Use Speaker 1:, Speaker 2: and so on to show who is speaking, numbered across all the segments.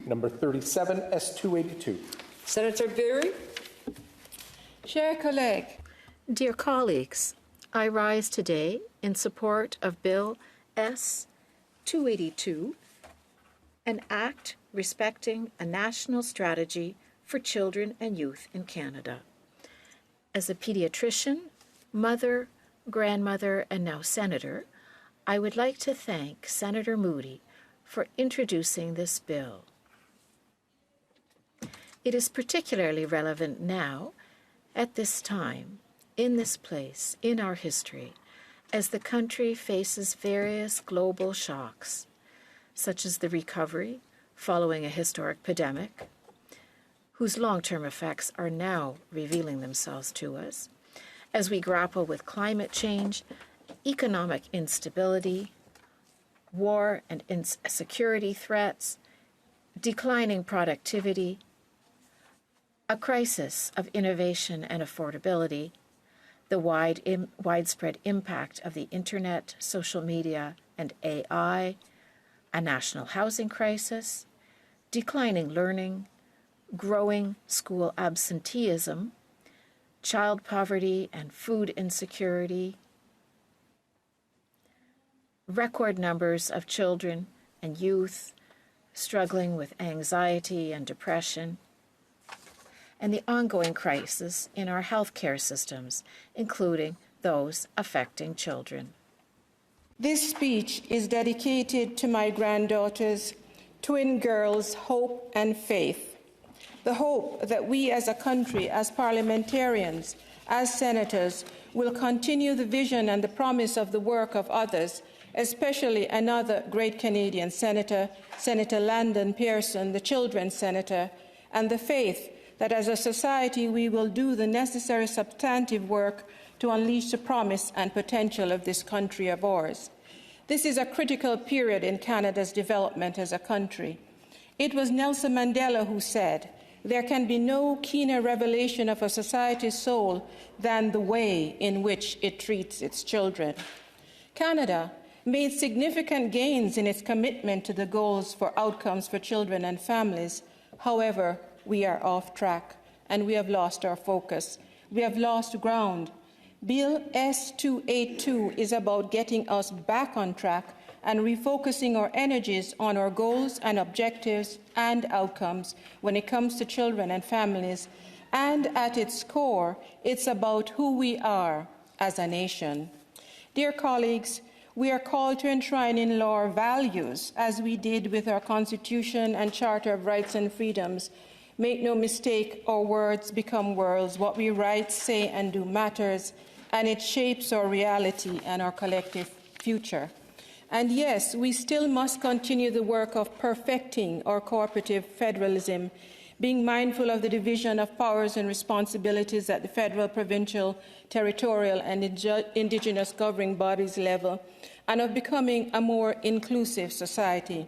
Speaker 1: number 37, S-282.
Speaker 2: Senator Burey.
Speaker 3: Chers collègues,
Speaker 4: Dear colleagues, I rise today in support of Bill S-282, an act respecting a national strategy for children and youth in Canada. As a pediatrician, mother, grandmother, and now senator, I would like to thank Senator Moody for introducing this bill. It is particularly relevant now, at this time, in this place, in our history, as the country faces various global shocks, such as the recovery following a historic pandemic, whose long-term effects are now revealing themselves to us, as we grapple with climate change, economic instability, war and insecurity threats, declining productivity, a crisis of innovation and affordability, the widespread impact of the internet, social media, and AI, a national housing crisis, declining learning, growing school absenteeism, child poverty and food insecurity, record numbers of children and youth struggling with anxiety and depression, and the ongoing crisis in our healthcare systems, including those affecting children.
Speaker 3: this speech is dedicated to my granddaughters, twin girls, Hope and Faith. The hope that we as a country, as parliamentarians, as senators, will continue the vision and the promise of the work of others, especially another great Canadian senator, Senator Landon Pearson, the children's senator, and the faith that as a society we will do the necessary substantive work to unleash the promise and potential of this country of ours. This is a critical period in Canada's development as a country. It was Nelson Mandela who said, "There can be no keener revelation of a society's soul than the way in which it treats its children." Canada made significant gains in its commitment to the goals for outcomes for children and families. However, we are off track and we have lost our focus. We have lost ground. Bill S-282 is about getting us back on track and refocusing our energies on our goals and objectives and outcomes when it comes to children and families. And at its core, it's about who we are as a nation. Dear colleagues, we are called to enshrine in law our values, as we did with our Constitution and Charter of Rights and Freedoms. Make no mistake, our words become worlds. What we write, say, and do matters, and it shapes our reality and our collective future. And yes, we still must continue the work of perfecting our cooperative federalism, being mindful of the division of powers and responsibilities at the federal, provincial, territorial, and Indigenous governing bodies level, and of becoming a more inclusive society.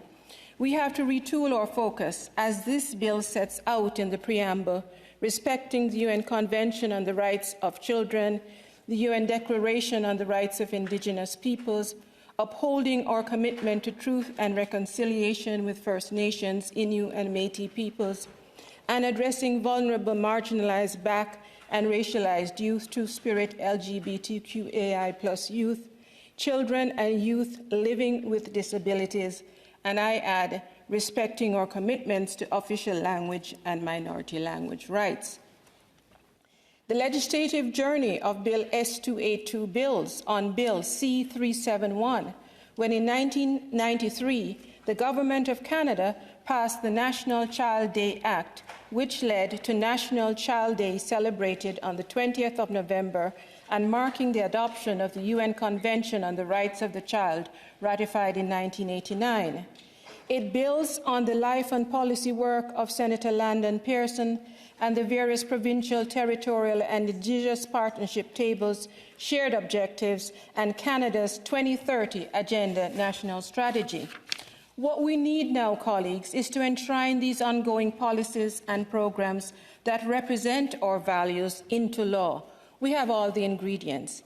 Speaker 3: We have to retool our focus, as this bill sets out in the preamble, respecting the UN Convention on the Rights of Children, the UN Declaration on the Rights of Indigenous Peoples, upholding our commitment to truth and reconciliation with First Nations, Innu and Métis peoples, and addressing vulnerable, marginalized, Black and racialized youth, Two-Spirit, LGBTQAI+ youth, children and youth living with disabilities, and I add, respecting our commitments to official language and minority language rights. The legislative journey of Bill S-282 builds on Bill C-371, when in 1993, the Government of Canada passed the National Child Day Act, which led to National Child Day celebrated on the 20th of November and marking the adoption of the UN Convention on the Rights of the Child, ratified in 1989. It builds on the life and policy work of Senator Landon Pearson and the various provincial, territorial, and Indigenous partnership tables, shared objectives, and Canada's 2030 Agenda National Strategy. What we need now, colleagues, is to enshrine these ongoing policies and programs that represent our values into law. We have all the ingredients.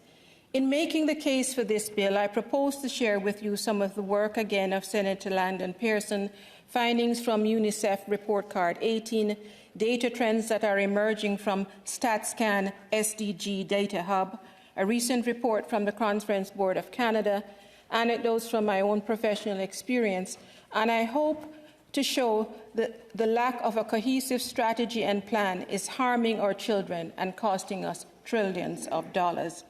Speaker 3: In making the case for this bill, I propose to share with you some of the work again of Senator Landon Pearson, findings from UNICEF Report Card 18, data trends that are emerging from StatScan SDG Data Hub, a recent report from the Conference Board of Canada, anecdotes from my own professional experience, and I hope to show that the lack of a cohesive strategy and plan is harming our children and costing us trillions of dollars.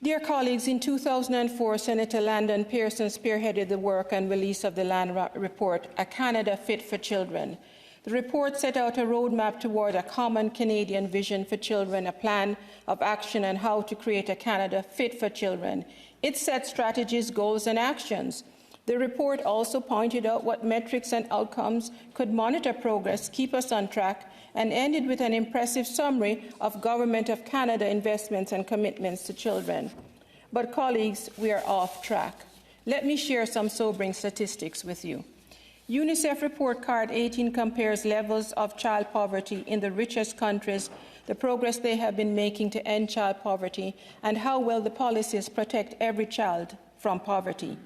Speaker 3: Dear colleagues, in 2004, Senator Landon Pearson spearheaded the work and release of the Land Report, A Canada Fit for Children. The report set out a roadmap toward a common Canadian vision for children, a plan of action on how to create a Canada fit for children. It set strategies, goals, and actions. The report also pointed out what metrics and outcomes could monitor progress, keep us on track, and ended with an impressive summary of Government of Canada investments and commitments to children. But colleagues, we are off track. Let me share some sobering statistics with you. UNICEF Report Card 18 compares levels of child poverty in the richest countries, the progress they have been making to end child poverty, and how well the policies protect every child from poverty.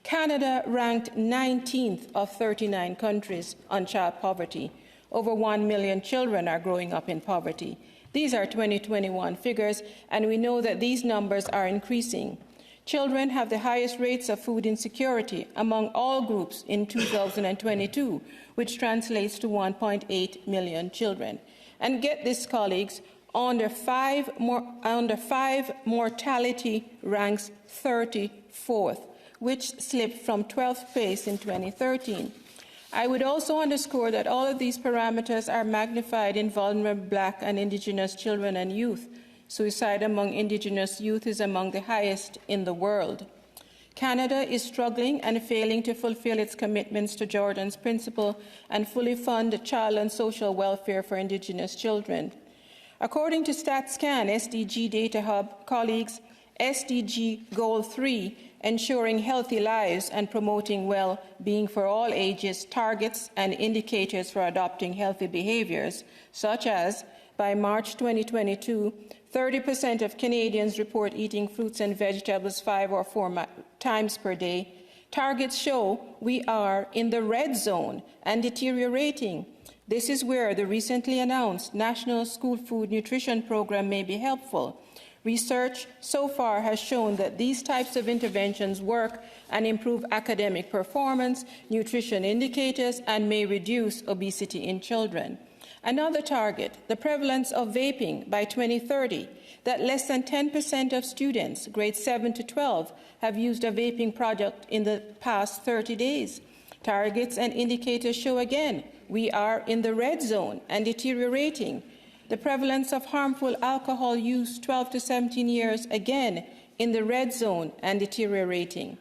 Speaker 3: Canada ranked 19th of 39 countries on child poverty. Over 1 million children are growing up in poverty. These are 2021 figures, and we know that these numbers are increasing. Children have the highest rates of food insecurity among all groups in 2022, which translates to 1.8 million children. And get this, colleagues, under five mortality ranks 34th, which slipped from 12th place in 2013. I would also underscore that all of these parameters are magnified in vulnerable Black and Indigenous children and youth. Suicide among Indigenous youth is among the highest in the world. Canada is struggling and failing to fulfill its commitments to Jordan's Principle and fully fund child and social welfare for Indigenous children. According to StatScan SDG Data Hub, colleagues, SDG Goal 3, ensuring healthy lives and promoting well-being for all ages, targets and indicators for adopting healthy behaviors, such as, by March 2022, 30% of Canadians report eating fruits and vegetables 5 or 4 times per day. Targets show we are in the red zone and deteriorating. This is where the recently announced National School Food Nutrition Program may be helpful. Research so far has shown that these types of interventions work and improve academic performance, nutrition indicators, and may reduce obesity in children. Another target, the prevalence of vaping by 2030, that less than 10% of students, grades 7 to 12, have used a vaping product in the past 30 days. Targets and indicators show again we are in the red zone and deteriorating. The prevalence of harmful alcohol use 12 to 17 years, again, in the red zone and deteriorating.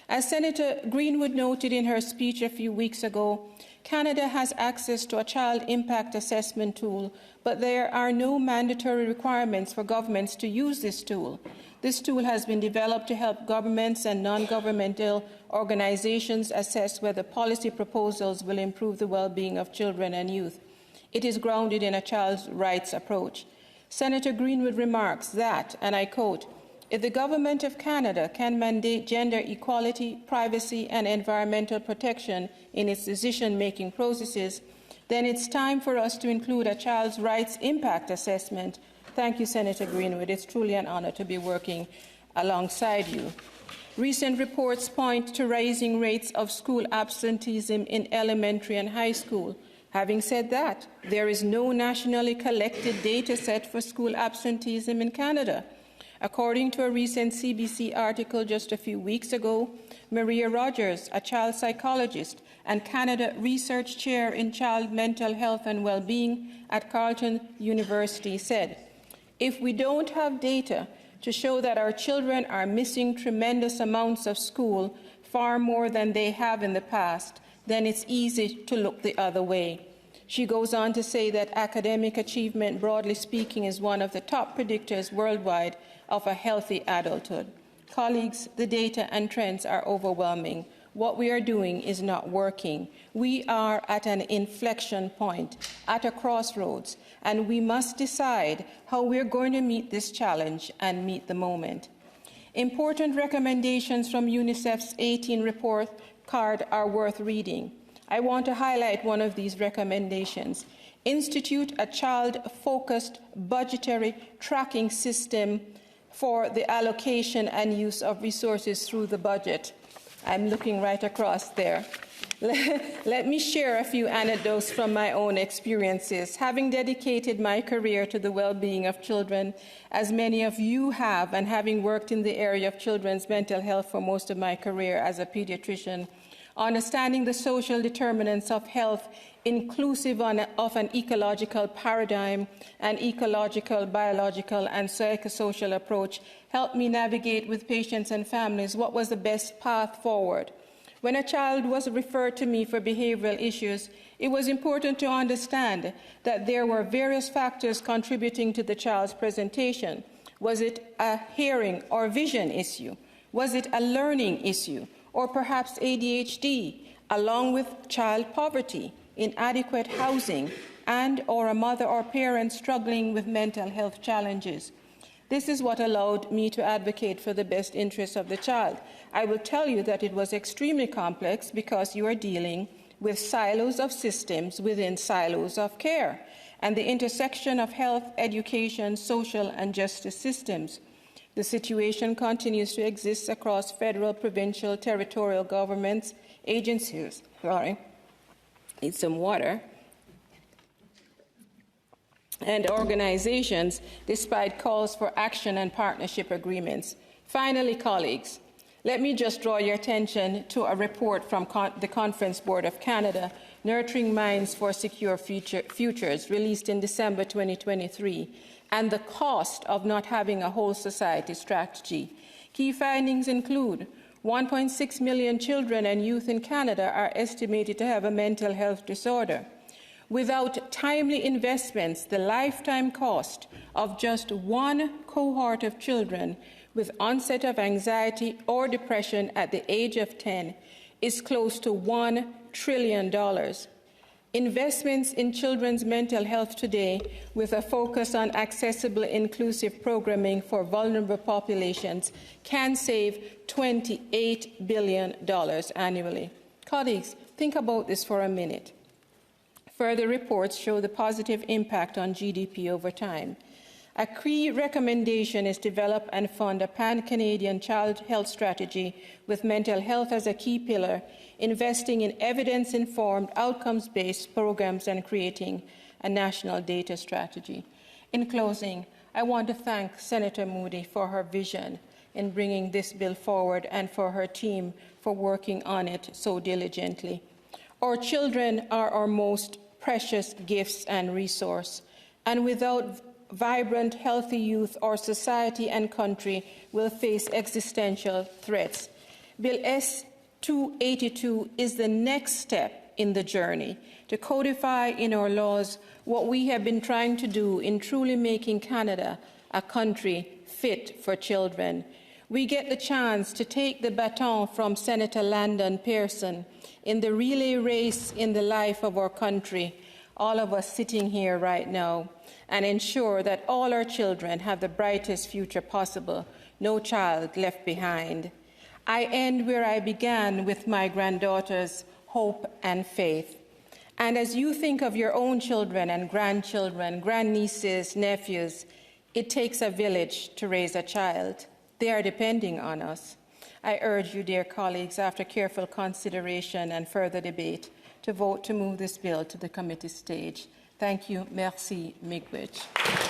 Speaker 3: As Senator Greenwood noted in her speech a few weeks ago, Canada has access to a child impact assessment tool, but there are no mandatory requirements for governments to use this tool. This tool has been developed to help governments and non-governmental organizations assess whether policy proposals will improve the well-being of children and youth. It is grounded in a child's rights approach. Senator Greenwood remarks that, and I quote, "If the Government of Canada can mandate gender equality, privacy, and environmental protection in its decision-making processes, then it's time for us to include a child's rights impact assessment." Thank you, Senator Greenwood. It's truly an honor to be working alongside you. Recent reports point to rising rates of school absenteeism in elementary and high school. Having said that, there is no nationally collected data set for school absenteeism in Canada. According to a recent CBC article just a few weeks ago, Maria Rogers, a child psychologist and Canada Research Chair in Child Mental Health and Wellbeing at Carleton University, said, "If we don't have data to show that our children are missing tremendous amounts of school, far more than they have in the past, then it's easy to look the other way." She goes on to say that academic achievement, broadly speaking, is one of the top predictors worldwide of a healthy adulthood. Colleagues, the data and trends are overwhelming. What we are doing is not working. We are at an inflection point, at a crossroads, and we must decide how we're going to meet this challenge and meet the moment. Important recommendations from UNICEF's 18 report card are worth reading. I want to highlight one of these recommendations. Institute a child-focused budgetary tracking system for the allocation and use of resources through the budget. I'm looking right across there. Let me share a few anecdotes from my own experiences. Having dedicated my career to the well-being of children, as many of you have, and having worked in the area of children's mental health for most of my career as a pediatrician, understanding the social determinants of health inclusive of an ecological paradigm, an ecological, biological, and psychosocial approach helped me navigate with patients and families what was the best path forward. When a child was referred to me for behavioral issues, it was important to understand that there were various factors contributing to the child's presentation. Was it a hearing or vision issue? Was it a learning issue? Or perhaps ADHD, along with child poverty, inadequate housing, and or a mother or parent struggling with mental health challenges? This is what allowed me to advocate for the best interests of the child. I will tell you that it was extremely complex because you are dealing with silos of systems within silos of care and the intersection of health, education, social, and justice systems. The situation continues to exist across federal, provincial, territorial governments, agencies. Need some water. And organizations, despite calls for action and partnership agreements. Finally, colleagues, let me just draw your attention to a report from the Conference Board of Canada, Nurturing Minds for Secure Futures, released in December 2023, and the cost of not having a whole society strategy. Key findings include 1.6 million children and youth in Canada are estimated to have a mental health disorder. Without timely investments, the lifetime cost of just one cohort of children with onset of anxiety or depression at the age of 10 is close to $1 trillion. Investments in children's mental health today, with a focus on accessible, inclusive programming for vulnerable populations, can save $28 billion annually. Colleagues, think about this for a minute. Further reports show the positive impact on GDP over time. A key recommendation is develop and fund a pan-Canadian child health strategy with mental health as a key pillar, investing in evidence-informed, outcomes-based programs and creating a national data strategy. In closing, I want to thank Senator Moody for her vision in bringing this bill forward and for her team for working on it so diligently. Our children are our most precious gifts and resource, and without vibrant, healthy youth, our society and country will face existential threats. Bill S-282 is the next step in the journey to codify in our laws what we have been trying to do in truly making Canada a country fit for children. We get the chance to take the baton from Senator Landon Pearson in the relay race in the life of our country, all of us sitting here right now, and ensure that all our children have the brightest future possible, no child left behind. I end where I began with my granddaughters' hope and faith. And as you think of your own children and grandchildren, grandnieces, nephews, it takes a village to raise a child. They are depending on us. I urge you, dear colleagues, after careful consideration and further debate, to vote to move this bill to the committee stage. Thank you. Merci. Miigwech.